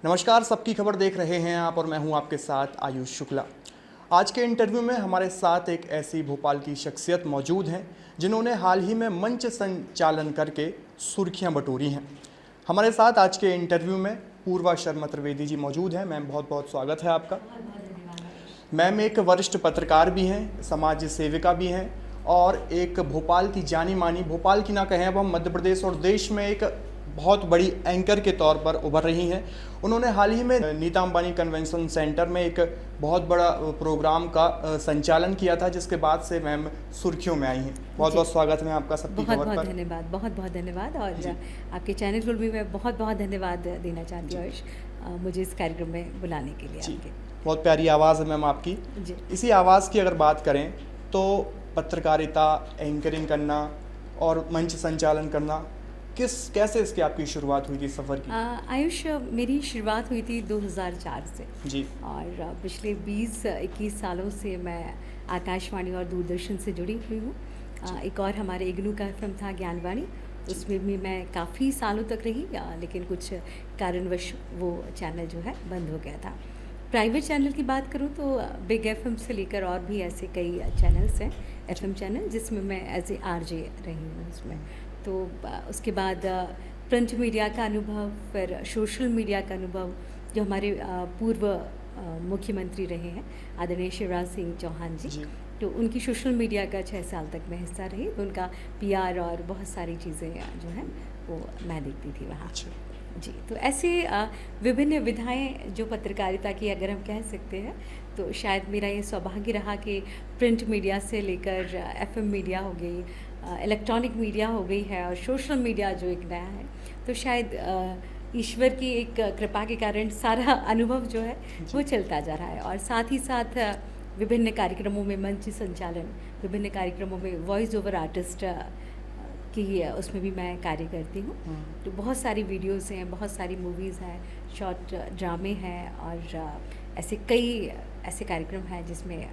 नमस्कार, सबकी खबर देख रहे हैं आप और मैं हूं आपके साथ आयुष शुक्ला। आज के इंटरव्यू में हमारे साथ एक ऐसी भोपाल की शख्सियत मौजूद हैं जिन्होंने हाल ही में मंच संचालन करके सुर्खियां बटोरी हैं। हमारे साथ आज के इंटरव्यू में पूर्वा शर्मा त्रिवेदी जी मौजूद हैं। मैम, बहुत बहुत स्वागत है आपका। मैम एक वरिष्ठ पत्रकार भी हैं, समाज सेविका भी हैं और एक भोपाल की जानी मानी, भोपाल की ना कहें अब हम, मध्य प्रदेश और देश में एक बहुत बड़ी एंकर के तौर पर उभर रही हैं। उन्होंने हाल ही में नीता अंबानी कन्वेंशन सेंटर में एक बहुत बड़ा प्रोग्राम का संचालन किया था, जिसके बाद से मैम सुर्खियों में आई हैं। बहुत बहुत स्वागत है आपका सबकी खबर पर। बहुत धन्यवाद, बहुत बहुत धन्यवाद। और आपके चैनल को भी मैं बहुत बहुत धन्यवाद देना चाहती हूँ आयुष, मुझे इस कार्यक्रम में बुलाने के लिए। आपके बहुत प्यारी आवाज़ है मैम आपकी जी। इसी आवाज़ की अगर बात करें तो पत्रकारिता, एंकरिंग करना और मंच संचालन करना, कैसे इसकी आपकी शुरुआत हुई थी सफ़र की? आयुष, मेरी शुरुआत हुई थी 2004 से जी। और पिछले 20-21 सालों से मैं आकाशवाणी और दूरदर्शन से जुड़ी हुई हूँ। एक और हमारे इग्नू का एफएम था ज्ञानवाणी, उसमें भी मैं काफ़ी सालों तक रही, लेकिन कुछ कारणवश वो चैनल जो है बंद हो गया था। प्राइवेट चैनल की बात करूँ तो बिग एफएम से लेकर और भी ऐसे कई चैनल्स हैं, एफएम चैनल, जिसमें मैं एज ए आरजे रही हूँ उसमें। तो उसके बाद प्रिंट मीडिया का अनुभव, फिर सोशल मीडिया का अनुभव, जो हमारे पूर्व मुख्यमंत्री रहे हैं आदरणीय शिवराज सिंह चौहान जी, तो उनकी सोशल मीडिया का 6 साल तक मैं हिस्सा रही, तो उनका पीआर और बहुत सारी चीज़ें जो हैं वो मैं देखती थी वहाँ। जी, तो ऐसे विभिन्न विधाएं जो पत्रकारिता की अगर हम कह सकते हैं, तो शायद मेरा ये सौभाग्य रहा कि प्रिंट मीडिया से लेकर एफएम मीडिया हो गई, इलेक्ट्रॉनिक मीडिया हो गई है, और सोशल मीडिया जो एक नया है, तो शायद ईश्वर की एक कृपा के कारण सारा अनुभव जो है वो चलता जा रहा है। और साथ ही साथ विभिन्न कार्यक्रमों में मंच संचालन, विभिन्न कार्यक्रमों में वॉइस ओवर आर्टिस्ट कि उसमें भी मैं कार्य करती हूँ। तो बहुत सारी वीडियोज़ हैं, बहुत सारी मूवीज़ हैं, शॉर्ट ड्रामे हैं, और ऐसे कई ऐसे कार्यक्रम हैं जिसमें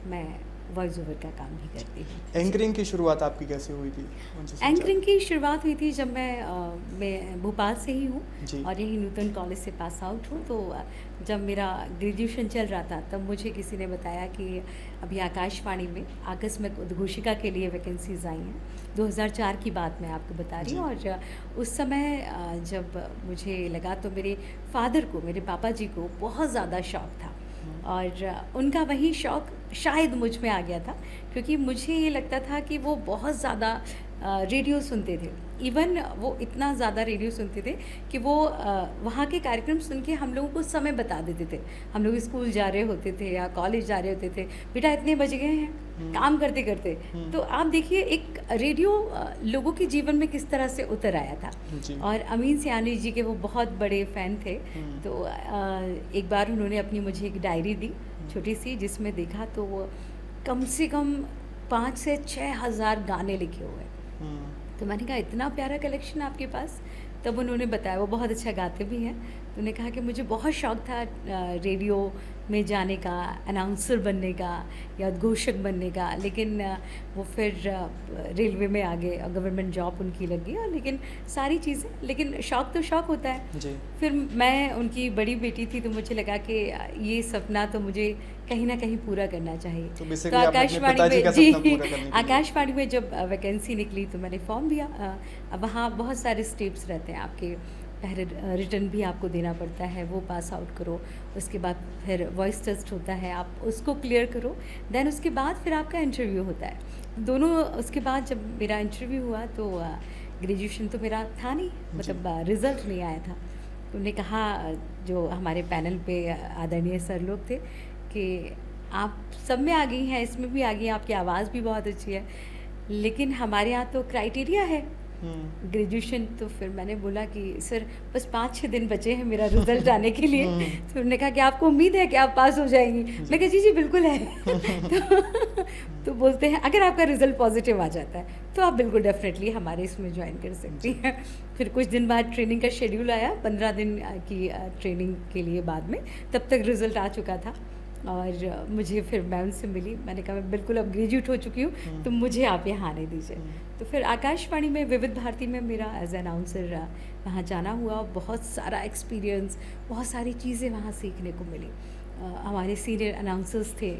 मैं वॉइस ओवर का काम भी करती हूँ। एंकरिंग की शुरुआत आपकी कैसे हुई थी? एंकरिंग की शुरुआत हुई थी जब मैं भोपाल से ही हूँ और यही नूतन कॉलेज से पास आउट हूँ। तो जब मेरा ग्रेजुएशन चल रहा था तब मुझे किसी ने बताया कि अभी आकाशवाणी में आकस्मिक उद्घोषिका के लिए वैकेंसीज आई हैं। 2004 की बात मैं आपको बता रही हूँ। और उस समय जब मुझे लगा तो मेरे फादर को, मेरे पापा जी को बहुत ज़्यादा शौक़ था, और उनका वही शौक़ शायद मुझ में आ गया था, क्योंकि मुझे ये लगता था कि वो बहुत ज़्यादा रेडियो सुनते थे। इवन वो इतना ज़्यादा रेडियो सुनते थे कि वो वहाँ के कार्यक्रम सुन के हम लोगों को समय बता देते थे। हम लोग स्कूल जा रहे होते थे या कॉलेज जा रहे होते थे, बेटा इतने बज गए हैं, काम करते करते। तो आप देखिए एक रेडियो लोगों के जीवन में किस तरह से उतर आया था। और अमीन सियानी जी के वो बहुत बड़े फ़ैन थे। तो एक बार उन्होंने अपनी मुझे एक डायरी दी छोटी सी, जिसमें देखा तो वो कम से कम 5 से 6 हज़ार गाने लिखे हुए। तो मैंने कहा इतना प्यारा कलेक्शन आपके पास? तब उन्होंने बताया वो बहुत अच्छा गाते भी हैं। तो उन्होंने कहा कि मुझे बहुत शौक़ था रेडियो में जाने का, अनाउंसर बनने का या उद्घोषक बनने का, लेकिन वो फिर रेलवे में आ गए और गवर्नमेंट जॉब उनकी लग गई। और लेकिन सारी चीज़ें, लेकिन शौक़ तो शौक़ होता है जी। फिर मैं उनकी बड़ी बेटी थी, तो मुझे लगा कि ये सपना तो मुझे कहीं ना कहीं पूरा करना चाहिए। तो आकाशवाणी में जी, आकाशवाणी में जब वैकेंसी निकली तो मैंने फॉर्म दिया। वहाँ बहुत सारे स्टेप्स रहते हैं आपके, पहले रिटर्न भी आपको देना पड़ता है, वो पास आउट करो, उसके बाद फिर वॉइस टेस्ट होता है, आप उसको क्लियर करो, देन उसके बाद फिर आपका इंटरव्यू होता है दोनों। उसके बाद जब मेरा इंटरव्यू हुआ तो ग्रेजुएशन तो मेरा था नहीं, मतलब रिज़ल्ट नहीं आया था। तो उन्होंने कहा, जो हमारे पैनल पे आदरणीय सर लोग थे, कि आप सब में आ गई हैं, इसमें भी आ गई हैं, आपकी आवाज़ भी बहुत अच्छी है, लेकिन हमारे यहाँ तो क्राइटेरिया है ग्रेजुएशन। तो फिर मैंने बोला कि सर बस 5-6 दिन बचे हैं मेरा रिज़ल्ट आने के लिए। तो उन्होंने कहा कि आपको उम्मीद है कि आप पास हो जाएंगी? मैं कहा जी बिल्कुल है। तो बोलते हैं अगर आपका रिज़ल्ट पॉजिटिव आ जाता है तो आप बिल्कुल डेफिनेटली हमारे इसमें ज्वाइन कर सकती हैं। फिर कुछ दिन बाद ट्रेनिंग का शेड्यूल आया, 15 दिन की ट्रेनिंग के लिए बाद में, तब तक रिज़ल्ट आ चुका था। और मुझे फिर मैं उनसे मिली, मैंने कहा मैं बिल्कुल अब ग्रेजुएट हो चुकी हूँ, तो मुझे आप यहाँ आने दीजिए। तो फिर आकाशवाणी में, विविध भारती में मेरा एज अनाउंसर वहाँ जाना हुआ। बहुत सारा एक्सपीरियंस, बहुत सारी चीज़ें वहाँ सीखने को मिली। हमारे सीनियर अनाउंसर्स थे,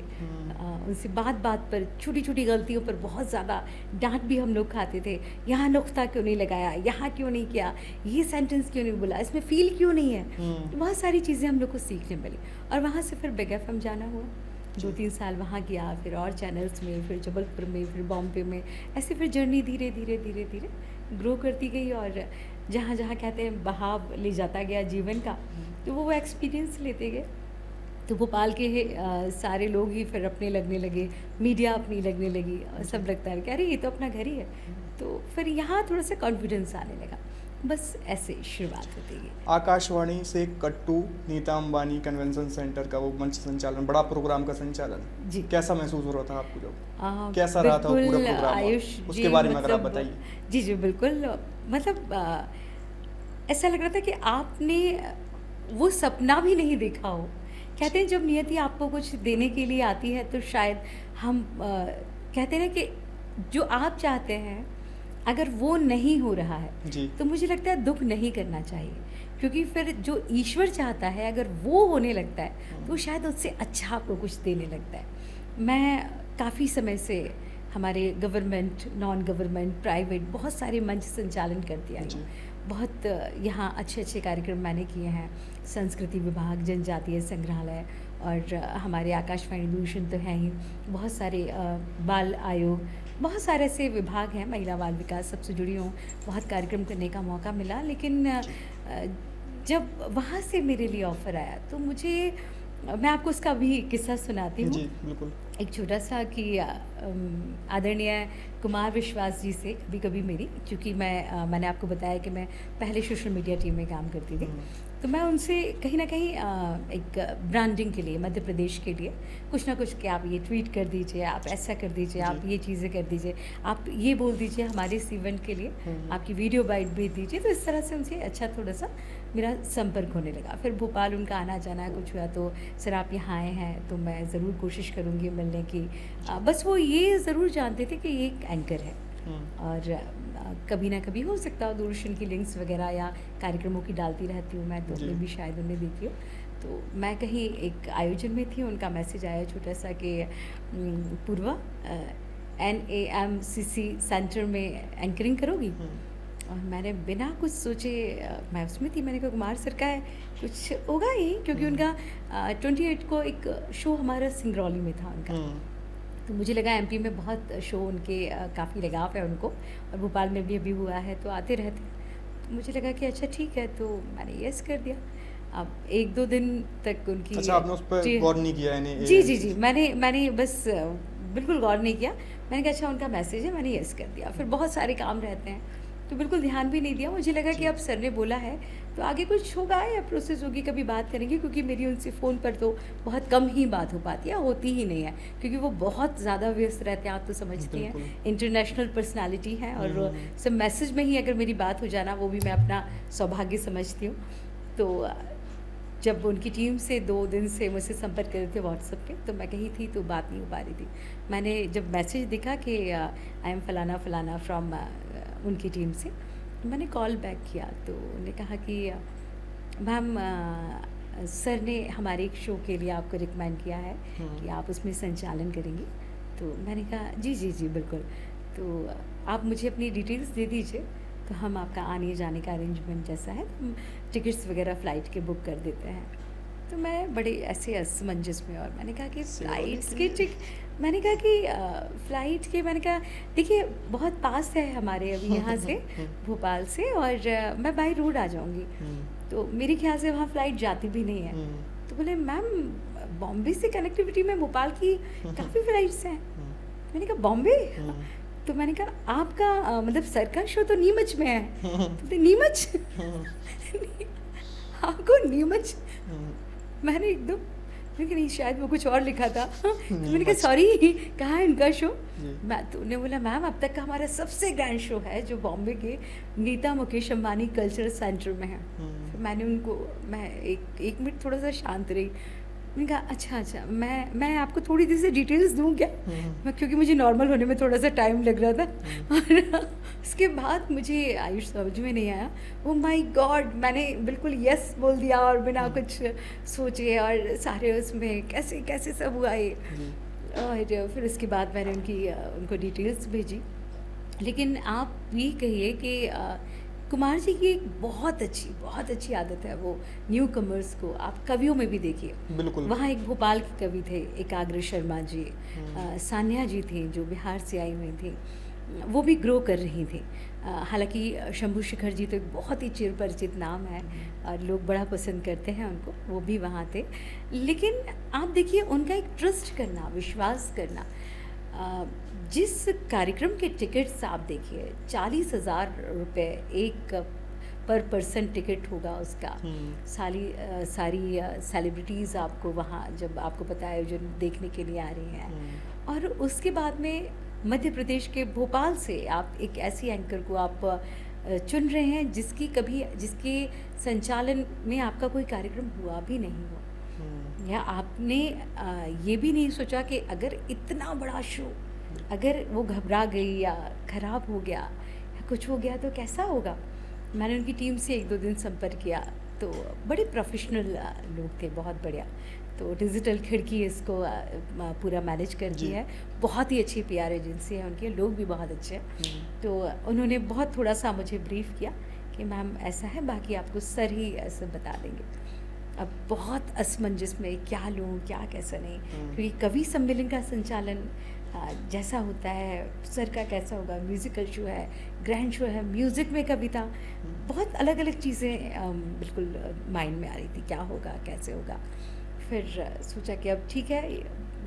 उनसे बात बात पर, छोटी छोटी गलतियों पर बहुत ज़्यादा डांट भी हम लोग खाते थे। यहाँ नुक्ता क्यों नहीं लगाया, यहाँ क्यों नहीं किया, ये सेंटेंस क्यों नहीं बोला, इसमें फील क्यों नहीं है। तो बहुत सारी चीज़ें हम लोग को सीखने मिली। और वहाँ से फिर बिग एफएम जाना हुआ, 2-3 साल वहाँ किया, फिर और चैनल्स में, फिर जबलपुर में, फिर बॉम्बे में। ऐसे फिर जर्नी धीरे धीरे धीरे धीरे ग्रो करती गई, और जहाँ जहाँ कहते हैं बहाव ले जाता गया जीवन का, तो वो एक्सपीरियंस लेते गए। तो भोपाल के सारे लोग ही फिर अपने लगने लगे, मीडिया अपनी लगने लगी, और सब लगता है कि अरे ये तो अपना घर ही है। तो फिर यहाँ थोड़ा सा कॉन्फिडेंस आने लगा। बस ऐसे शुरुआत होती है। आकाशवाणी से कट्टू, नीता अंबानी कन्वेंशन सेंटर का वो मंच संचालन, बड़ा प्रोग्राम का संचालन, जी, कैसा महसूस हो रहा था आपको जब? कैसा रहा था वो पूरा प्रोग्राम? आयुष उसके बारे में अगर आप बताइए। जी जी बिल्कुल, मतलब ऐसा लग रहा था कि आपने वो सपना भी नहीं देखा हो। कहते हैं जब नियति आपको कुछ देने के लिए आती है, तो शायद हम कहते हैं ना कि जो आप चाहते हैं अगर वो नहीं हो रहा है जी। तो मुझे लगता है दुख नहीं करना चाहिए, क्योंकि फिर जो ईश्वर चाहता है अगर वो होने लगता है तो शायद उससे अच्छा आपको कुछ देने लगता है। मैं काफ़ी समय से हमारे गवर्नमेंट, नॉन गवर्नमेंट, प्राइवेट बहुत सारे मंच संचालन करती आई हूँ। बहुत यहाँ अच्छे अच्छे कार्यक्रम मैंने किए हैं। संस्कृति विभाग, जनजातीय संग्रहालय, और हमारे आकाशवाणी दूरदर्शन तो हैं ही, बहुत सारे बाल आयोग, बहुत सारे ऐसे विभाग हैं, महिला बाल विकास, सबसे जुड़ी हूँ। बहुत कार्यक्रम करने का मौका मिला, लेकिन जब वहाँ से मेरे लिए ऑफ़र आया तो मुझे, मैं आपको उसका भी किस्सा सुनाती हूँ। जी बिल्कुल। एक छोटा सा कि आदरणीय कुमार विश्वास जी से कभी कभी मेरी, क्योंकि मैंने आपको बताया कि मैं पहले सोशल मीडिया टीम में काम करती थी, तो मैं उनसे कहीं ना कहीं एक ब्रांडिंग के लिए, मध्य प्रदेश के लिए कुछ ना कुछ, कि आप ये ट्वीट कर दीजिए, आप ऐसा कर दीजिए, आप ये चीज़ें कर दीजिए, आप ये बोल दीजिए हमारे इस इवेंट के लिए, आपकी वीडियो बाइट भेज दीजिए। तो इस तरह से उनसे अच्छा थोड़ा सा मेरा संपर्क होने लगा। फिर भोपाल उनका आना जाना कुछ हुआ, तो सर आप यहाँ आए हैं तो मैं ज़रूर कोशिश करूँगी मिलने की। बस वो ये ज़रूर जानते थे कि ये एक एंकर है, और कभी ना कभी हो सकता है दूरदर्शन की लिंक्स वगैरह या कार्यक्रमों की डालती रहती हूँ मैं, तो मैं भी शायद उन्हें देखी हो। तो मैं कहीं एक आयोजन में थी, उनका मैसेज आया छोटा सा कि पूर्वा NAMCC सेंटर में एंकरिंग करोगी। और मैंने बिना कुछ सोचे, मैं उसमें थी, मैंने कहा कुमार सर का है, कुछ होगा ही, क्योंकि उनका 28 को एक शो हमारा सिंगरौली में था उनका। तो मुझे लगा MP में बहुत शो उनके काफ़ी लगाव है उनको, और भोपाल में भी अभी हुआ है तो आते रहते। तो मुझे लगा कि अच्छा ठीक है, तो मैंने यस कर दिया। अब 1-2 दिन तक उनकी, अच्छा आपने उस पर गौर नहीं किया? जी, मैंने बस बिल्कुल गौर नहीं किया। मैंने कहा अच्छा उनका मैसेज है, मैंने यस कर दिया। फिर बहुत सारे काम रहते हैं तो बिल्कुल ध्यान भी नहीं दिया। मुझे लगा कि अब सर ने बोला है तो आगे कुछ होगा या प्रोसेस होगी, कभी बात करेंगे, क्योंकि मेरी उनसे फ़ोन पर तो बहुत कम ही बात हो पाती है, होती ही नहीं है, क्योंकि वो बहुत ज़्यादा व्यस्त रहते हैं, आप तो समझती हैं, इंटरनेशनल पर्सनालिटी हैं, और सब मैसेज में ही अगर मेरी बात हो जाना, वो भी मैं अपना सौभाग्य समझती हूँ। तो जब उनकी टीम से 2 दिन से मुझसे संपर्क कर रहे थे व्हाट्सएप पे, तो मैं कहीं थी तो बात नहीं हो पा रही थी। मैंने जब मैसेज देखा कि आई एम फलाना फलाना फ्रॉम उनकी टीम से, तो मैंने कॉल बैक किया, तो उन्होंने कहा कि मैम सर ने हमारे एक शो के लिए आपको रिकमेंड किया है कि आप उसमें संचालन करेंगी। तो मैंने कहा जी बिल्कुल, तो आप मुझे अपनी डिटेल्स दे दीजिए, तो हम आपका आने जाने का अरेंजमेंट जैसा है, हम टिकट्स वगैरह फ़्लाइट के बुक कर देते हैं। तो मैं बड़े ऐसे असमंजस में, और मैंने कहा कि फ़्लाइट्स के मैंने कहा कि फ़्लाइट के, मैंने कहा देखिए बहुत पास है हमारे अभी यहाँ से भोपाल से, और मैं बाई रोड आ जाऊँगी, तो मेरे ख्याल से वहाँ फ़्लाइट जाती भी नहीं है। तो बोले मैम बॉम्बे से कनेक्टिविटी में भोपाल की काफ़ी फ़्लाइट्स हैं। मैंने कहा बॉम्बे? तो मैंने कहा आपका मतलब सर का शो तो नीमच में है। तो नीमच आपको नीमच? मैंने एकदम, लेकिन नहीं शायद वो कुछ और लिखा था। तो मैंने कहा सॉरी, कहाँ है उनका शो? मैं तो उन्हें बोला मैम अब तक का हमारा सबसे ग्रैंड शो है जो बॉम्बे के नीता मुकेश अंबानी कल्चरल सेंटर में है। फिर मैंने उनको, मैं एक मिनट थोड़ा सा शांत रही, मैंने कहा अच्छा अच्छा, मैं आपको थोड़ी देर से डिटेल्स दूँ क्या? क्योंकि मुझे नॉर्मल होने में थोड़ा सा टाइम लग रहा था। और उसके बाद मुझे आयुष समझ में नहीं आया। ओ माय गॉड, मैंने बिल्कुल यस बोल दिया और बिना कुछ सोचे, और सारे उसमें कैसे कैसे सब हुआ ये। और फिर उसके बाद मैंने उनको डिटेल्स भेजी। लेकिन आप भी कहिए कि कुमार जी की एक बहुत अच्छी आदत है, वो न्यू कमर्स को आप कवियों में भी देखिए। बिल्कुल। वहाँ एक भोपाल के कवि थे, एकाग्र शर्मा जी, सान्या जी थी जो बिहार से आई हुई थी, वो भी ग्रो कर रही थी। हालांकि शंभू शेखर जी तो एक बहुत ही चिरपरिचित नाम है और लोग बड़ा पसंद करते हैं उनको, वो भी वहाँ थे। लेकिन आप देखिए उनका एक ट्रस्ट करना, विश्वास करना। जिस कार्यक्रम के टिकट्स आप देखिए 40,000 रुपये एक पर पर्सन टिकट होगा उसका। सारी सेलिब्रिटीज़ आपको वहाँ, जब आपको पता है, जो देखने के लिए आ रही हैं। और उसके बाद में मध्य प्रदेश के भोपाल से आप एक ऐसी एंकर को आप चुन रहे हैं जिसके संचालन में आपका कोई कार्यक्रम हुआ भी नहीं हो, या आपने ये भी नहीं सोचा कि अगर इतना बड़ा शो, अगर वो घबरा गई या ख़राब हो गया या कुछ हो गया तो कैसा होगा। मैंने उनकी टीम से 1-2 दिन संपर्क किया तो बड़े प्रोफेशनल लोग थे, बहुत बढ़िया। तो डिजिटल खिड़की इसको पूरा मैनेज करती है, बहुत ही अच्छी पीआर एजेंसी है उनकी, लोग भी बहुत अच्छे हैं। तो उन्होंने बहुत थोड़ा सा मुझे ब्रीफ किया कि मैम ऐसा है, बाकी आपको सर ही ऐसे बता देंगे। अब बहुत असमंजस में क्या लूँ क्या कैसा नहीं, क्योंकि कवि सम्मेलन का संचालन जैसा होता है, सर का कैसा होगा, म्यूज़िकल शो है, ग्रैंड शो है, म्यूज़िक में कविता, बहुत अलग अलग चीज़ें बिल्कुल माइंड में आ रही थी, क्या होगा कैसे होगा। फिर सोचा कि अब ठीक है,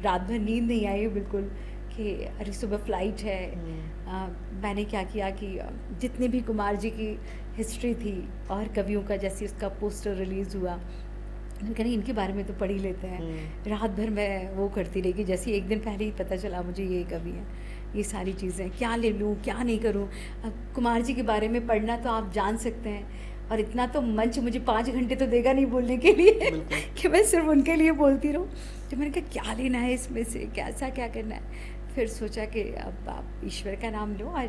रात भर नींद नहीं आई बिल्कुल कि अरे सुबह फ़्लाइट है। मैंने क्या किया कि जितने भी कुमार जी की हिस्ट्री थी और कवियों का, जैसे उसका पोस्टर रिलीज़ हुआ, मैंने कहा इनके बारे में तो पढ़ ही लेते हैं। रात भर मैं वो करती रही कि जैसे एक दिन पहले ही पता चला मुझे ये कवि है, ये सारी चीज़ें क्या ले लूँ क्या नहीं करूँ। कुमार जी के बारे में पढ़ना तो आप जान सकते हैं, और इतना तो मंच मुझे 5 घंटे तो देगा नहीं बोलने के लिए कि मैं सिर्फ उनके लिए बोलती रहूँ। तो मैंने कहा क्या लेना है इसमें से, कैसा क्या करना है। फिर सोचा कि अब आप ईश्वर का नाम लो और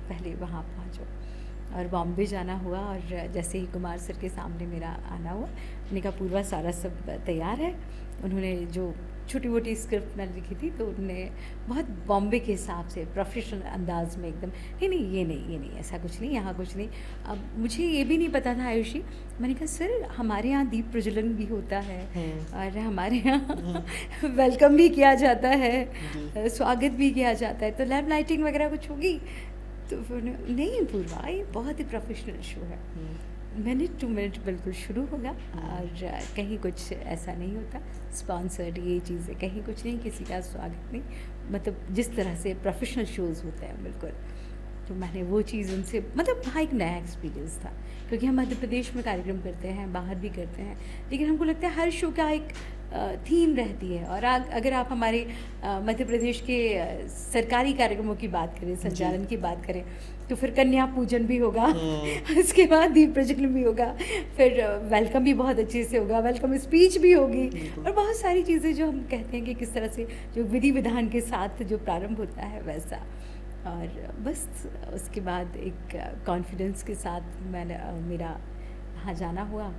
पहले वहाँ पहुँचो, और बॉम्बे जाना हुआ। और जैसे ही कुमार सर के सामने मेरा आना हुआ, उन्होंने कहा पूर्वा सारा सब तैयार है। उन्होंने जो छोटी मोटी स्क्रिप्ट मैंने लिखी थी तो उन्होंने बहुत बॉम्बे के हिसाब से प्रोफेशनल अंदाज में एकदम, नहीं ये नहीं ऐसा कुछ नहीं, यहाँ कुछ नहीं। अब मुझे ये भी नहीं पता था आयुषी, मैंने कहा सर हमारे यहाँ दीप प्रज्वलन भी होता है और हमारे यहाँ वेलकम भी किया जाता है, स्वागत भी किया जाता है, तो लैम्प लाइटिंग वगैरह कुछ होगी। तो फिर नहीं पूर्वा, ये बहुत ही प्रोफेशनल शो है, मिनट टू मिनट बिल्कुल शुरू होगा, और कहीं कुछ ऐसा नहीं होता स्पॉन्सर्ड ये चीज़ें, कहीं कुछ नहीं, किसी का स्वागत नहीं, मतलब जिस तरह से प्रोफेशनल शोज़ होते हैं बिल्कुल। तो मैंने वो चीज़ उनसे, मतलब वहाँ एक नया एक्सपीरियंस था, क्योंकि हम मध्य प्रदेश में कार्यक्रम करते हैं, बाहर भी करते हैं, लेकिन हमको लगता है हर शो का एक थीम रहती है। और अगर आप हमारे मध्य प्रदेश के सरकारी कार्यक्रमों की बात करें, संचालन की बात करें, तो फिर कन्या पूजन भी होगा, उसके बाद दीप प्रज्वलन भी होगा, फिर वेलकम भी बहुत अच्छे से होगा, वेलकम स्पीच भी होगी, और बहुत सारी चीज़ें जो हम कहते हैं कि किस तरह से जो विधि विधान के साथ जो प्रारंभ होता है वैसा। और बस उसके बाद एक कॉन्फिडेंस के साथ मेरा वहाँ जाना हुआ,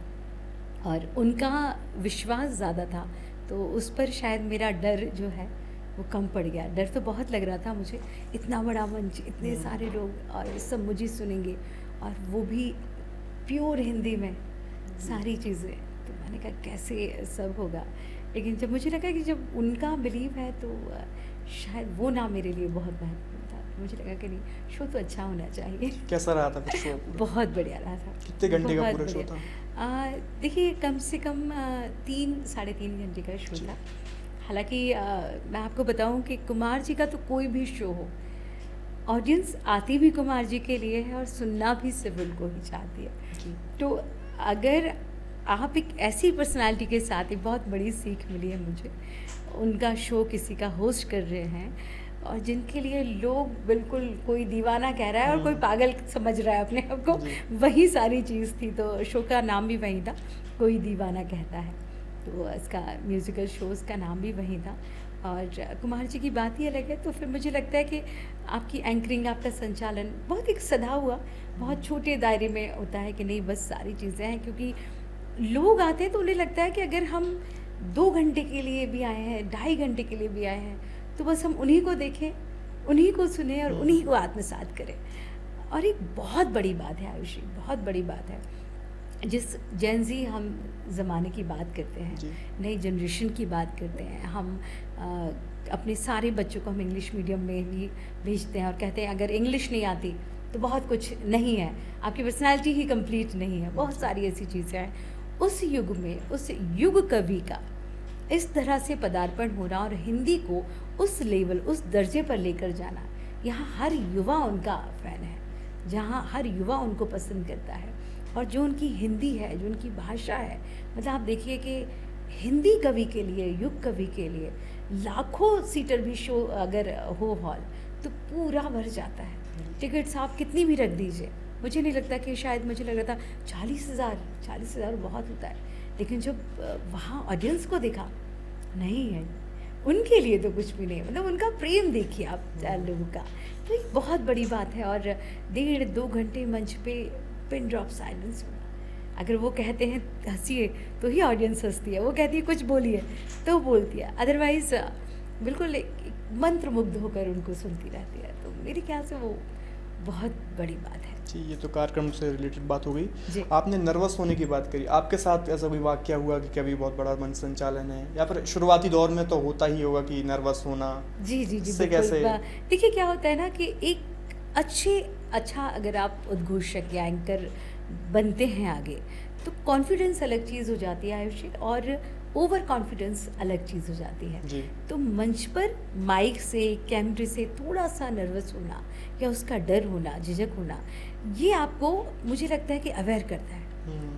और उनका विश्वास ज़्यादा था, तो उस पर शायद मेरा डर जो है वो कम पड़ गया। डर तो बहुत लग रहा था मुझे, इतना बड़ा मंच, इतने सारे लोग, और सब मुझे सुनेंगे, और वो भी प्योर हिंदी में सारी चीज़ें। तो मैंने कहा कैसे सब होगा, लेकिन जब मुझे लगा कि जब उनका बिलीव है तो शायद वो ना मेरे लिए बहुत महत्वपूर्ण था। मुझे लगा कि नहीं, शो तो अच्छा होना चाहिए। कैसा रहा था फिर शो? बहुत बढ़िया रहा था। कितने घंटे का पूरा शो था? देखिए कम से कम 3-3.5 घंटे का शो था। हालांकि मैं आपको बताऊं कि कुमार जी का तो कोई भी शो हो, ऑडियंस आती भी कुमार जी के लिए है और सुनना भी सिर्फ उनको ही चाहती है। तो अगर आप एक ऐसी पर्सनालिटी के साथ, एक बहुत बड़ी सीख मिली है मुझे, उनका शो किसी का होस्ट कर रहे हैं, और जिनके लिए लोग बिल्कुल, कोई दीवाना कह रहा है और कोई पागल समझ रहा है अपने आप को, वही सारी चीज़ थी। तो शो का नाम भी वही था, कोई दीवाना कहता है। तो इसका म्यूज़िकल शोज़ का नाम भी वही था। और कुमार जी की बात ही अलग है। तो फिर मुझे लगता है कि आपकी एंकरिंग, आपका संचालन बहुत एक सधा हुआ, बहुत छोटे दायरे में होता है कि नहीं बस सारी चीज़ें हैं, क्योंकि लोग आते हैं तो उन्हें लगता है कि अगर हम 2 घंटे के लिए भी आए हैं, 2.5 घंटे के लिए भी आए हैं, तो बस हम उन्हीं को देखें, उन्हीं को सुने और उन्हीं को आत्मसात करें। और एक बहुत बड़ी बात है आयुषी, बहुत बड़ी बात है, जिस जेन ज़ी हम ज़माने की बात करते हैं, नई जनरेशन की बात करते हैं, हम अपने सारे बच्चों को हम इंग्लिश मीडियम में भी भेजते हैं और कहते हैं अगर इंग्लिश नहीं आती तो बहुत कुछ नहीं है, आपकी पर्सनालिटी ही कंप्लीट नहीं है, बहुत सारी ऐसी चीज़ें हैं। उस युग में उस युग कवि का इस तरह से पदार्पण होना और हिंदी को उस लेवल, उस दर्जे पर लेकर जाना, यहाँ हर युवा उनका फ़ैन है, जहाँ हर युवा उनको पसंद करता है। और जो उनकी हिंदी है, जो उनकी भाषा है, मतलब आप देखिए कि हिंदी कवि के लिए, युग कवि के लिए लाखों सीटर भी शो अगर हो हॉल तो पूरा भर जाता है। टिकट्स आप कितनी भी रख दीजिए, मुझे नहीं लगता कि, शायद मुझे लग रहा था 40,000 बहुत होता है, लेकिन जब वहाँ ऑडियंस को देखा, नहीं है उनके लिए तो कुछ भी नहीं, मतलब उनका प्रेम देखिए आप लोगों का, तो एक बहुत बड़ी बात है। और 1.5-2 घंटे मंच पे पिन ड्रॉप साइलेंस होना, अगर वो कहते हैं हंसिए तो ही ऑडियंस हंसती है, वो कहती है कुछ बोलिए तो बोलती है, अदरवाइज बिल्कुल मंत्र मुग्ध होकर उनको सुनती रहती है। तो मेरे ख्याल से वो बहुत बड़ी बात है जी। ये तो कार्यक्रम से रिलेटेड बात हो गई। जी। आपने नर्वस होने की बात करी, आपके साथ ऐसा कोई वाक़या हुआ कि कभी बहुत बड़ा मंच संचालन है, या फिर शुरुआती दौर में तो होता ही होगा कि नर्वस होना? जी जी जी इससे बिल्कुल। कैसे? देखिए क्या होता है ना कि एक अच्छा अगर आप उद्घोषक या एंकर बनते हैं आगे, तो कॉन्फिडेंस अलग चीज़ हो जाती है आयुषी, और ओवर कॉन्फिडेंस अलग चीज़ हो जाती है जी। तो मंच पर माइक से, कैमरे से थोड़ा सा नर्वस होना या उसका डर होना, झिझक होना, ये आपको, मुझे लगता है कि अवेयर करता है।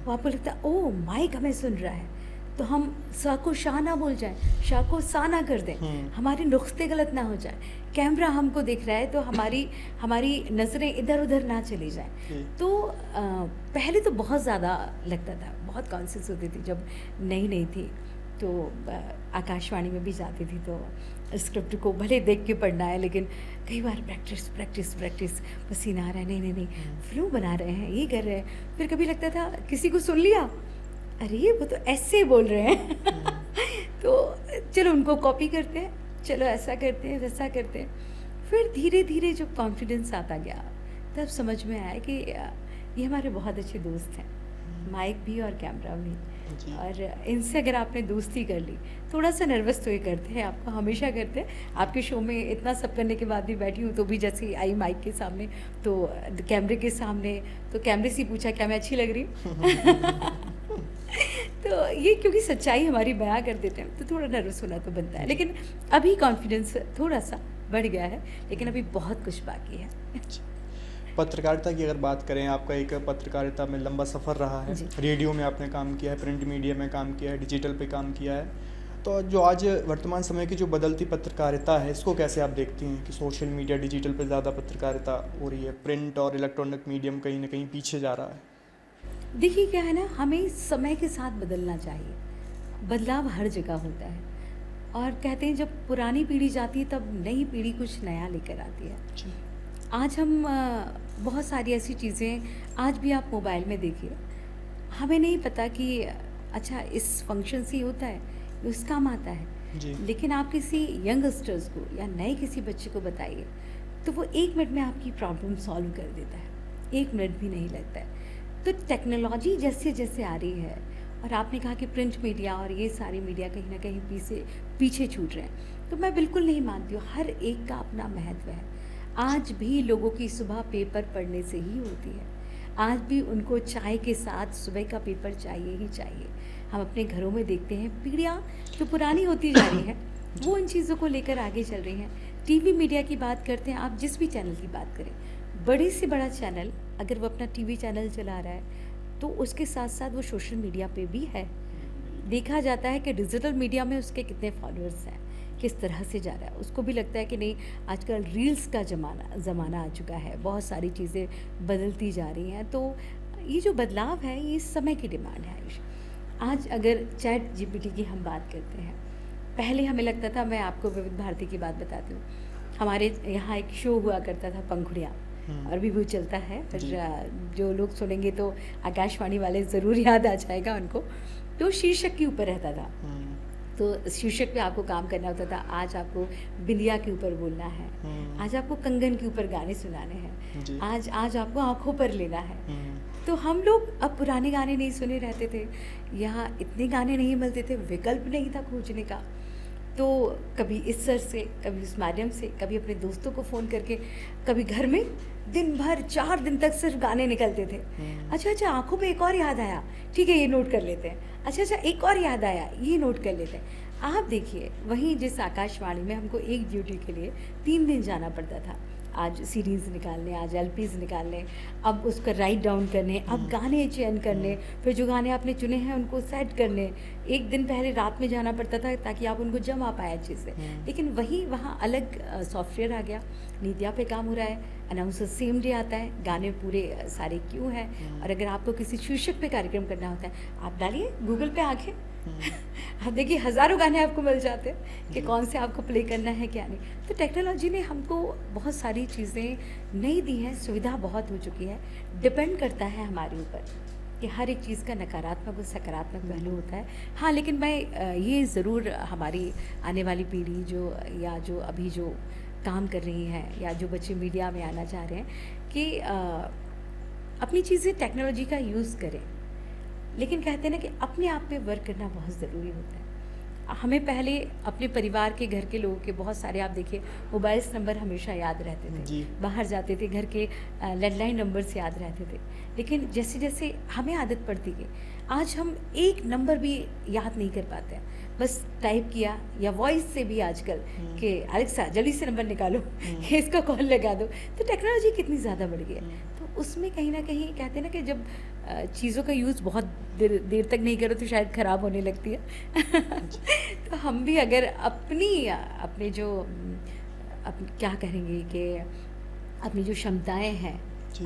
वो आपको लगता है ओ माइक हमें सुन रहा है, तो हम सा को शाह ना बोल जाएं, शाह को सा ना कर दें, हमारे नुक्ते गलत ना हो जाए, कैमरा हमको दिख रहा है तो हमारी नज़रें इधर उधर ना चली जाएं। तो पहले तो बहुत ज़्यादा लगता था, बहुत कॉन्शियस होती थी जब नई थी, तो आकाशवाणी में भी जाती थी तो स्क्रिप्ट को भले देख के पढ़ना है, लेकिन कई बार प्रैक्टिस, पसीना आ रहा है, नहीं फ्लो बना रहे हैं, ये कर रहे हैं, फिर कभी लगता था किसी को सुन लिया, अरे वो तो ऐसे बोल रहे हैं तो चलो उनको कॉपी करते हैं, चलो ऐसा करते हैं, वैसा करते हैं। फिर धीरे धीरे जब कॉन्फिडेंस आता गया, तब समझ में आया कि ये हमारे बहुत अच्छे दोस्त हैं, माइक भी और कैमरा भी, और इनसे अगर आपने दोस्ती कर ली, थोड़ा सा नर्वस तो ये करते हैं, आपको हमेशा करते हैं। आपके शो में इतना सब करने के बाद भी बैठी हूँ तो भी जैसे आई माइक के सामने, तो कैमरे के सामने, तो कैमरे से पूछा क्या मैं अच्छी लग रही हूँ तो ये क्योंकि सच्चाई हमारी बयां कर देते हैं, तो थोड़ा नर्वस होना तो बनता है, लेकिन अभी कॉन्फिडेंस थोड़ा सा बढ़ गया है, लेकिन अभी बहुत कुछ बाकी है। पत्रकारिता की अगर बात करें, आपका एक पत्रकारिता में लंबा सफ़र रहा है, रेडियो में आपने काम किया है, प्रिंट मीडिया में काम किया है, डिजिटल पे काम किया है, तो जो आज वर्तमान समय की जो बदलती पत्रकारिता है, इसको कैसे आप देखती हैं कि सोशल मीडिया, डिजिटल पे ज़्यादा पत्रकारिता हो रही है, प्रिंट और इलेक्ट्रॉनिक मीडियम कहीं ना कहीं पीछे जा रहा है? देखिए क्या है ना, हमें समय के साथ बदलना चाहिए, बदलाव हर जगह होता है, और कहते हैं जब पुरानी पीढ़ी जाती है तब नई पीढ़ी कुछ नया लेकर आती है। आज हम बहुत सारी ऐसी चीज़ें, आज भी आप मोबाइल में देखिए, हमें नहीं पता कि अच्छा इस फंक्शन से होता है, उस काम आता है जी। लेकिन आप किसी यंगस्टर्स को या नए किसी बच्चे को बताइए तो वो 1 मिनट में आपकी प्रॉब्लम सॉल्व कर देता है, 1 मिनट भी नहीं लगता है। तो टेक्नोलॉजी जैसे जैसे आ रही है, और आपने कहा कि प्रिंट मीडिया और ये सारी मीडिया कहीं ना कहीं पीछे छूट रहे हैं, तो मैं बिल्कुल नहीं मानती हूँ, हर एक का अपना महत्व है। आज भी लोगों की सुबह पेपर पढ़ने से ही होती है, आज भी उनको चाय के साथ सुबह का पेपर चाहिए ही चाहिए। हम अपने घरों में देखते हैं पीढ़ियाँ जो पुरानी होती जा रही हैं, वो इन चीज़ों को लेकर आगे चल रही हैं। टीवी मीडिया की बात करते हैं, आप जिस भी चैनल की बात करें, बड़े से बड़ा चैनल अगर वो अपना टीवी चैनल चला रहा है तो उसके साथ साथ वो सोशल मीडिया पे भी है। देखा जाता है कि डिजिटल मीडिया में उसके कितने फॉलोअर्स हैं, किस तरह से जा रहा है, उसको भी लगता है कि नहीं आजकल रील्स का ज़माना आ चुका है, बहुत सारी चीज़ें बदलती जा रही हैं। तो ये जो बदलाव है ये समय की डिमांड है। आज अगर चैट जीपीटी की हम बात करते हैं, पहले हमें लगता था, मैं आपको विविध भारती की बात बताती हूँ, हमारे यहाँ एक शो हुआ करता था पंखुड़िया, और भी वो चलता है। फिर जो लोग सुनेंगे तो आकाशवाणी वाले ज़रूर याद आ जाएगा उनको। तो शीर्षक के ऊपर रहता था, तो शीर्षक पे आपको काम करना होता था। आज आपको बिंदिया के ऊपर बोलना है, आज आपको कंगन के ऊपर गाने सुनाने हैं, आज आपको आंखों पर लेना है। तो हम लोग अब पुराने गाने नहीं सुने रहते थे, यहाँ इतने गाने नहीं मिलते थे, विकल्प नहीं था खोजने का। तो कभी इस सर से, कभी उस माध्यम से, कभी अपने दोस्तों को फ़ोन करके, कभी घर में दिन भर 4 दिन तक सिर्फ गाने निकलते थे। अच्छा आंखों पे एक और याद आया, ठीक है ये नोट कर लेते हैं। अच्छा एक और याद आया, ये नोट कर लेते हैं। आप देखिए, वहीं जिस आकाशवाणी में हमको एक ड्यूटी के लिए 3 दिन जाना पड़ता था, आज सीरीज़ निकालने, आज एलपीज़ निकालने, अब उसका राइट डाउन करने, अब गाने चयन करने, फिर जो गाने आपने चुने हैं उनको सेट करने। एक दिन पहले रात में जाना पड़ता था ताकि आप उनको जमा पाए अच्छे से। लेकिन वही वहाँ अलग सॉफ्टवेयर आ गया, नीतिया पे काम हो रहा है, अनाउंसर सेम डे आता है, गाने पूरे सारे क्यों हैं। और अगर आपको किसी शीर्षक पे कार्यक्रम करना होता है, आप डालिए गूगल पे आके आप देखिए हज़ारों गाने आपको मिल जाते हैं कि कौन से आपको प्ले करना है क्या नहीं। तो टेक्नोलॉजी ने हमको बहुत सारी चीज़ें नहीं दी हैं, सुविधा बहुत हो चुकी है। डिपेंड करता है हमारे ऊपर कि हर एक चीज़ का नकारात्मक और सकारात्मक पहलू होता है। हाँ, लेकिन मैं ये ज़रूर हमारी आने वाली पीढ़ी जो अभी जो काम कर रही हैं, या जो बच्चे मीडिया में आना चाह रहे हैं, कि अपनी चीज़ें टेक्नोलॉजी का यूज़ करें। लेकिन कहते हैं ना कि अपने आप पे वर्क करना बहुत ज़रूरी होता है। हमें पहले अपने परिवार के, घर के लोगों के बहुत सारे, आप देखिए, मोबाइल्स नंबर हमेशा याद रहते थे, बाहर जाते थे घर के लैंडलाइन नंबर्स याद रहते थे। लेकिन जैसे जैसे हमें आदत पड़ती गई, आज हम एक नंबर भी याद नहीं कर पाते हैं। बस टाइप किया, या वॉइस से भी आजकल कि एलेक्सा जल्दी से नंबर निकालो, इसको कॉल लगा दो। तो टेक्नोलॉजी कितनी ज़्यादा बढ़ गई है। तो उसमें कहीं ना कहीं कहते हैं ना कि जब चीज़ों का यूज़ बहुत देर तक नहीं करो तो शायद ख़राब होने लगती है। तो हम भी अगर अपने जो क्या कहेंगे कि अपनी जो क्षमताएं हैं,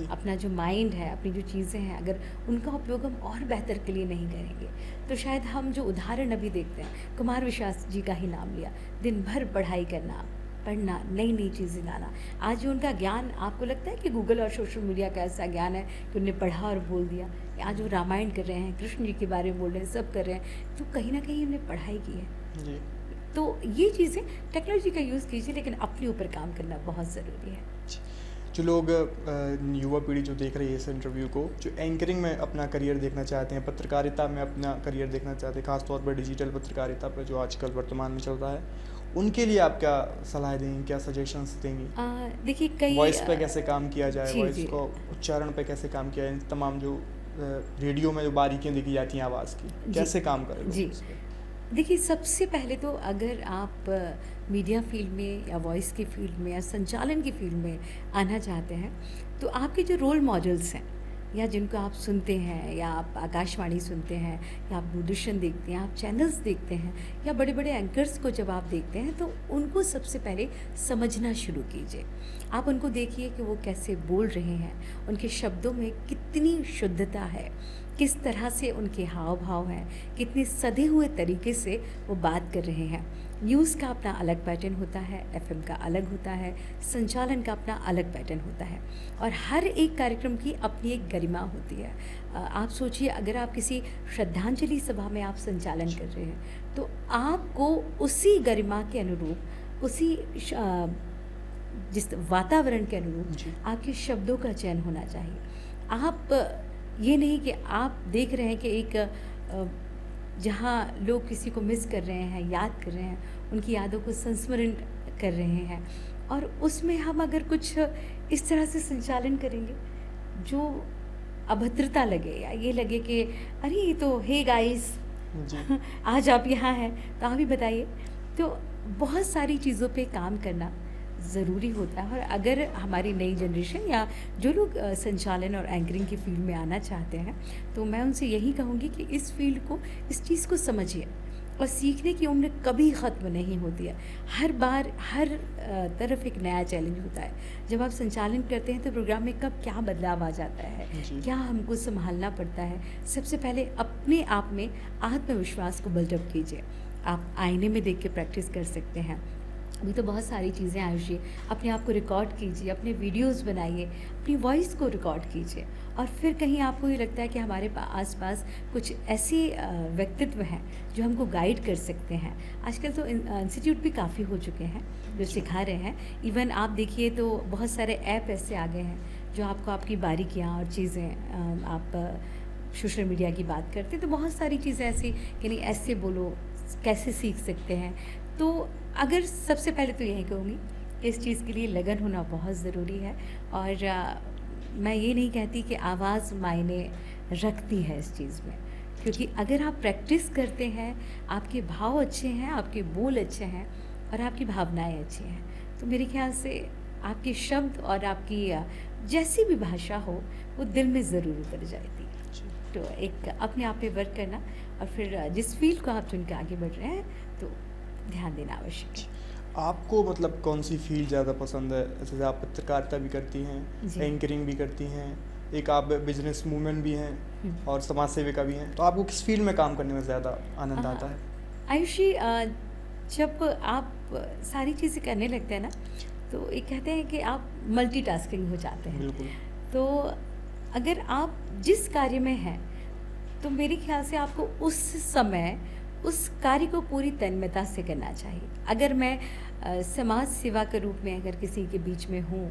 अपना जो माइंड है, अपनी जो चीज़ें हैं, अगर उनका उपयोग हम और बेहतर के लिए नहीं करेंगे, तो शायद हम जो उदाहरण अभी देखते हैं, कुमार विश्वास जी का ही नाम लिया, दिन भर पढ़ाई करना, पढ़ना, नई नई चीज़ें लाना। आज जो उनका ज्ञान, आपको लगता है कि गूगल और सोशल मीडिया का ऐसा ज्ञान है कि उन्हें पढ़ा और बोल दिया। आज वो रामायण कर रहे हैं, कृष्ण जी के बारे में बोल रहे हैं, सब कर रहे हैं, तो कहीं ना कहीं उन्हें पढ़ाई की है जी। तो ये चीज़ें टेक्नोलॉजी का यूज़ कीजिए, लेकिन अपने ऊपर काम करना बहुत ज़रूरी है। जो लोग युवा पीढ़ी जो देख रही है इस इंटरव्यू को, जो एंकरिंग में अपना करियर देखना चाहते हैं, पत्रकारिता में अपना करियर देखना चाहते हैं, खासतौर पर डिजिटल पत्रकारिता पर जो आजकल वर्तमान में चल रहा है, उनके लिए आप क्या सलाह देंगी, क्या सजेशंस देंगी? देखिए, कई वॉइस पे कैसे काम किया जाए, वॉइस को उच्चारण पे कैसे काम किया जाए, तमाम जो रेडियो में जो बारीकियाँ देखी जाती हैं आवाज़ की, कैसे काम करें जी? देखिए, सबसे पहले तो अगर आप मीडिया फील्ड में या वॉइस की फील्ड में या संचालन की फील्ड में आना चाहते हैं, तो आपके जो रोल मॉडल्स हैं, या जिनको आप सुनते हैं, या आप आकाशवाणी सुनते हैं, या आप दूरदर्शन देखते हैं, आप चैनल्स देखते हैं, या बड़े बड़े एंकर्स को जब आप देखते हैं, तो उनको सबसे पहले समझना शुरू कीजिए। आप उनको देखिए कि वो कैसे बोल रहे हैं, उनके शब्दों में कितनी शुद्धता है, किस तरह से उनके हाव भाव हैं, कितने सधे हुए तरीके से वो बात कर रहे हैं। न्यूज़ का अपना अलग पैटर्न होता है, एफएम का अलग होता है, संचालन का अपना अलग पैटर्न होता है, और हर एक कार्यक्रम की अपनी एक गरिमा होती है। आप सोचिए, अगर आप किसी श्रद्धांजलि सभा में आप संचालन कर रहे हैं, तो आपको उसी गरिमा के अनुरूप, उसी जिस वातावरण के अनुरूप आपके शब्दों का चयन होना चाहिए। आप ये नहीं कि आप देख रहे हैं कि एक जहाँ लोग किसी को मिस कर रहे हैं, याद कर रहे हैं, उनकी यादों को संस्मरण कर रहे हैं, और उसमें हम अगर कुछ इस तरह से संचालन करेंगे जो अभद्रता लगे, या ये लगे कि अरे ये तो हे गाइस आज आप यहाँ हैं तो आप ही बताइए, तो बहुत सारी चीज़ों पे काम करना ज़रूरी होता है। और अगर हमारी नई जनरेशन या जो लोग संचालन और एंकरिंग की फील्ड में आना चाहते हैं, तो मैं उनसे यही कहूँगी कि इस फील्ड को, इस चीज़ को समझिए। और सीखने की उम्र कभी ख़त्म नहीं होती है। हर बार हर तरफ एक नया चैलेंज होता है। जब आप संचालन करते हैं तो प्रोग्राम में कब क्या बदलाव आ जाता है, क्या हमको संभालना पड़ता है। सबसे पहले अपने आप में आत्मविश्वास को बिल्डअप कीजिए। आप आईने में देख के प्रैक्टिस कर सकते हैं। अभी तो बहुत सारी चीज़ें आयुषी, अपने आप को रिकॉर्ड कीजिए, अपने वीडियोस बनाइए, अपनी वॉइस को रिकॉर्ड कीजिए। और फिर कहीं आपको ये लगता है कि हमारे आसपास कुछ ऐसे व्यक्तित्व हैं जो हमको गाइड कर सकते हैं। आजकल तो इंस्टीट्यूट भी काफ़ी हो चुके हैं जो सिखा रहे हैं। इवन आप देखिए तो बहुत सारे ऐप ऐसे आ गए हैं जो आपको आपकी बारीकियाँ और चीज़ें, आप सोशल मीडिया की बात करते हैं तो बहुत सारी चीज़ें ऐसी कि नहीं ऐसे बोलो, कैसे सीख सकते हैं। तो अगर सबसे पहले तो यही कहूँगी कि इस चीज़ के लिए लगन होना बहुत ज़रूरी है। और मैं ये नहीं कहती कि आवाज़ मायने रखती है इस चीज़ में, क्योंकि अगर आप प्रैक्टिस करते हैं, आपके भाव अच्छे हैं, आपके बोल अच्छे हैं और आपकी भावनाएं अच्छी हैं, तो मेरे ख्याल से आपके शब्द और आपकी जैसी भी भाषा हो वो दिल में ज़रूर उतर जाती है। तो एक अपने आप पे वर्क करना और फिर जिस फील्ड को आप चुन के आगे बढ़ रहे हैं तो ध्यान देना आवश्यक है। आपको मतलब कौन सी फील्ड ज़्यादा पसंद है? जैसे आप पत्रकारिता भी करती हैं, एंकरिंग भी करती हैं, एक आप बिजनेस वूमेन भी हैं और समाज सेविका भी हैं, तो आपको किस फील्ड में काम करने में ज़्यादा आनंद आता है? आयुषी, जब आप सारी चीज़ें करने लगते हैं ना तो एक कहते हैं कि आप मल्टीटास्किंग हो जाते हैं। बिल्कुल। तो अगर आप जिस कार्य में हैं तो मेरे ख्याल से आपको उस समय उस कार्य को पूरी तन्मयता से करना चाहिए। अगर मैं समाज सेवा के रूप में अगर किसी के बीच में हूँ,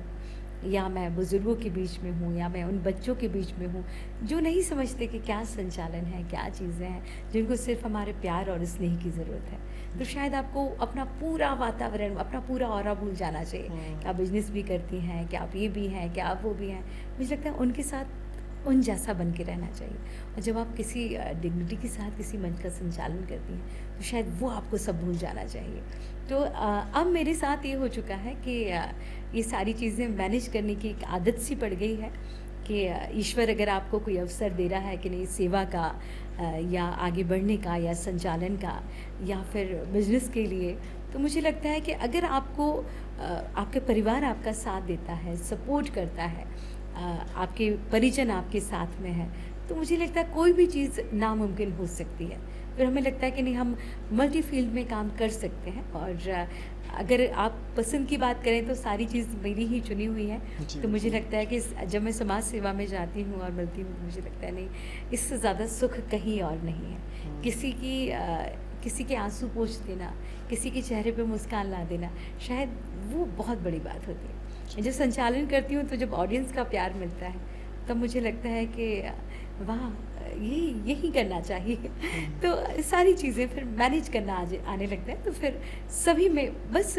या मैं बुज़ुर्गों के बीच में हूँ, या मैं उन बच्चों के बीच में हूँ जो नहीं समझते कि क्या संचालन है, क्या चीज़ें हैं, जिनको सिर्फ हमारे प्यार और स्नेह की ज़रूरत है, तो शायद आपको अपना पूरा वातावरण, अपना पूरा ऑरा भूल जाना चाहिए कि आप बिजनेस भी करती हैं, कि आप ये भी हैं, कि आप वो भी हैं। मुझे लगता है उनके साथ उन जैसा बन के रहना चाहिए। और जब आप किसी डिग्निटी के साथ किसी मंच का संचालन करती हैं तो शायद वो आपको सब भूल जाना चाहिए। तो अब मेरे साथ ये हो चुका है कि ये सारी चीज़ें मैनेज करने की एक आदत सी पड़ गई है कि ईश्वर अगर आपको कोई अवसर दे रहा है कि नहीं सेवा का, या आगे बढ़ने का, या संचालन का, या फिर बिजनेस के लिए, तो मुझे लगता है कि अगर आपको आपके परिवार आपका साथ देता है, सपोर्ट करता है, आपके परिजन आपके साथ में है, तो मुझे लगता है कोई भी चीज़ नामुमकिन हो सकती है। फिर हमें लगता है कि नहीं, हम मल्टी फील्ड में काम कर सकते हैं। और अगर आप पसंद की बात करें तो सारी चीज़ मेरी ही चुनी हुई है। तो मुझे लगता है कि जब मैं समाज सेवा में जाती हूँ और मिलती हूँ तो मुझे लगता है नहीं, इससे ज़्यादा सुख कहीं और नहीं है। किसी के आंसू पोंछ देना, किसी के चेहरे पे मुस्कान ला देना, शायद वो बहुत बड़ी बात होती है। जब संचालन करती हूँ तो जब ऑडियंस का प्यार मिलता है तब मुझे लगता है कि वाह, यही करना चाहिए। तो सारी चीज़ें फिर मैनेज करना आने लगता है। तो फिर सभी में बस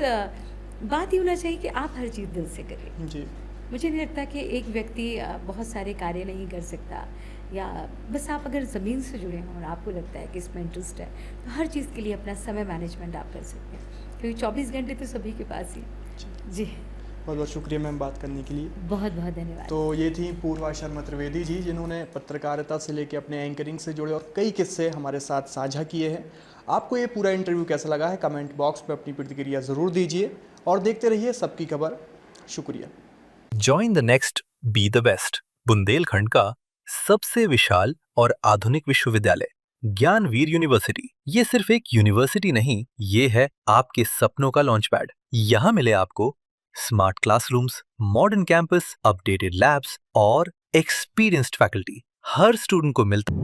बात ये होना चाहिए कि आप हर चीज़ दिल से करें। जी। मुझे नहीं लगता कि एक व्यक्ति बहुत सारे कार्य नहीं कर सकता, या बस आप अगर ज़मीन से जुड़े हों और आपको लगता है कि इसमें इंटरेस्ट है तो हर चीज़ के लिए अपना समय मैनेजमेंट आप कर सकते हैं, क्योंकि 24 घंटे तो सभी के पास ही। जी, बहुत बहुत शुक्रिया मैम बात करने के लिए। बहुत बहुत धन्यवाद। तो ये थी पूर्वा शर्मा त्रिवेदी जी, जिन्होंने पत्रकारिता से लेकर अपने एंकरिंग से जुड़े और कई किस्से हमारे साथ साझा किए हैं। आपको ये पूरा इंटरव्यू कैसा लगा है कमेंट बॉक्स में अपनी प्रतिक्रिया ज़रूर दीजिए और देखते रहिए सबकी खबर। शुक्रिया। Join the next be the best, Bundelkhand का सबसे विशाल और आधुनिक विश्वविद्यालय ज्ञानवीर यूनिवर्सिटी। ये सिर्फ एक यूनिवर्सिटी नहीं, ये है आपके सपनों का लॉन्च पैड। यहाँ मिले आपको smart classrooms, modern campus, updated labs और एक्सपीरियंस्ड फैकल्टी। हर स्टूडेंट को मिलता